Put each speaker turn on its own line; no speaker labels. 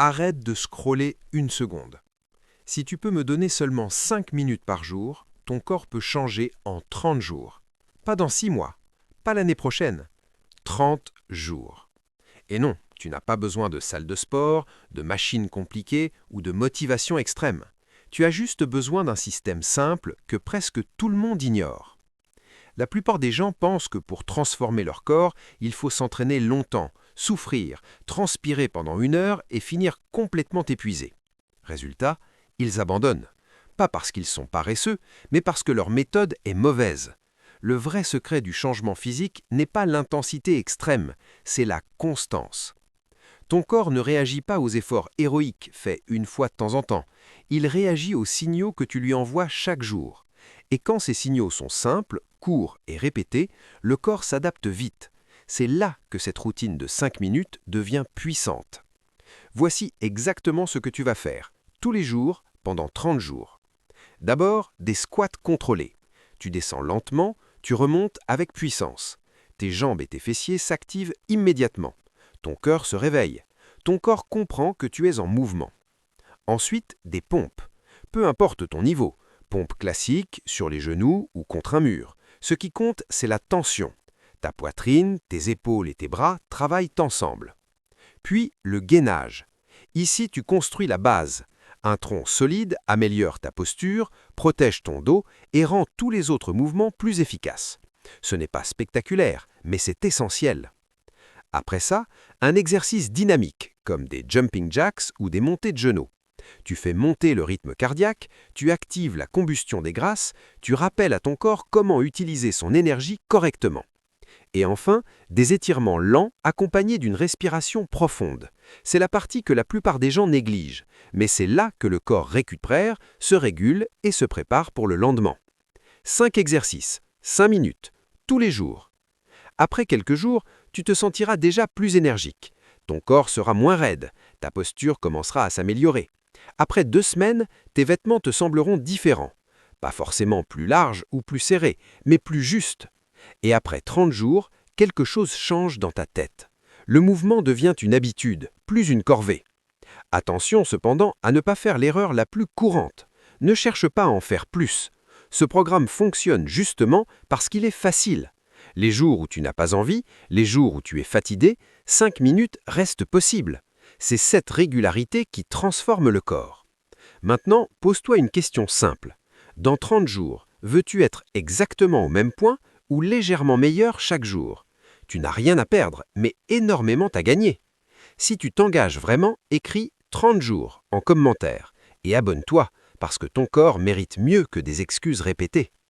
arrête de scroller une seconde. Si tu peux me donner seulement 5 minutes par jour, ton corps peut changer en 30 jours. Pas dans 6 mois, pas l'année prochaine. 30 jours. Et non, tu n'as pas besoin de salle de sport, de machines compliquées ou de motivation extrême. Tu as juste besoin d'un système simple que presque tout le monde ignore. La plupart des gens pensent que pour transformer leur corps, il faut s'entraîner longtemps, souffrir, transpirer pendant 1 heure et finir complètement épuisé. Résultat, ils abandonnent. Pas parce qu'ils sont paresseux, mais parce que leur méthode est mauvaise. Le vrai secret du changement physique n'est pas l'intensité extrême, c'est la constance. Ton corps ne réagit pas aux efforts héroïques faits une fois de temps en temps. Il réagit aux signaux que tu lui envoies chaque jour. Et quand ces signaux sont simples, courts et répétés, le corps s'adapte vite. C'est là que cette routine de 5 minutes devient puissante. Voici exactement ce que tu vas faire, tous les jours, pendant 30 jours. D'abord, des squats contrôlés. Tu descends lentement, tu remontes avec puissance. Tes jambes et tes fessiers s'activent immédiatement. Ton cœur se réveille. Ton corps comprend que tu es en mouvement. Ensuite, des pompes. Peu importe ton niveau. Pompe classique, sur les genoux ou contre un mur. Ce qui compte, c'est la tension. Ta poitrine, tes épaules et tes bras travaillent ensemble. Puis, le gainage. Ici, tu construis la base. Un tronc solide améliore ta posture, protège ton dos et rend tous les autres mouvements plus efficaces. Ce n'est pas spectaculaire, mais c'est essentiel. Après ça, un exercice dynamique, comme des jumping jacks ou des montées de genoux. Tu fais monter le rythme cardiaque, tu actives la combustion des grasses, tu rappelles à ton corps comment utiliser son énergie correctement. Et enfin, des étirements lents accompagnés d'une respiration profonde. C'est la partie que la plupart des gens négligent, mais c'est là que le corps récupère, se régule et se prépare pour le lendemain. 5 exercices, 5 minutes, tous les jours. Après quelques jours, tu te sentiras déjà plus énergique. Ton corps sera moins raide, ta posture commencera à s'améliorer. Après 2 semaines, tes vêtements te sembleront différents. Pas forcément plus larges ou plus serrés, mais plus justes. Et après 30 jours, quelque chose change dans ta tête. Le mouvement devient une habitude, plus une corvée. Attention cependant à ne pas faire l'erreur la plus courante. Ne cherche pas à en faire plus. Ce programme fonctionne justement parce qu'il est facile. Les jours où tu n'as pas envie, les jours où tu es fatigué, 5 minutes restent possibles. C'est cette régularité qui transforme le corps. Maintenant, pose-toi une question simple. Dans 30 jours, veux-tu être exactement au même point ou légèrement meilleur chaque jour? Tu n'as rien à perdre, mais énormément à gagner. Si tu t'engages vraiment, écris 30 jours en commentaire et abonne-toi parce que ton corps mérite mieux que des excuses répétées.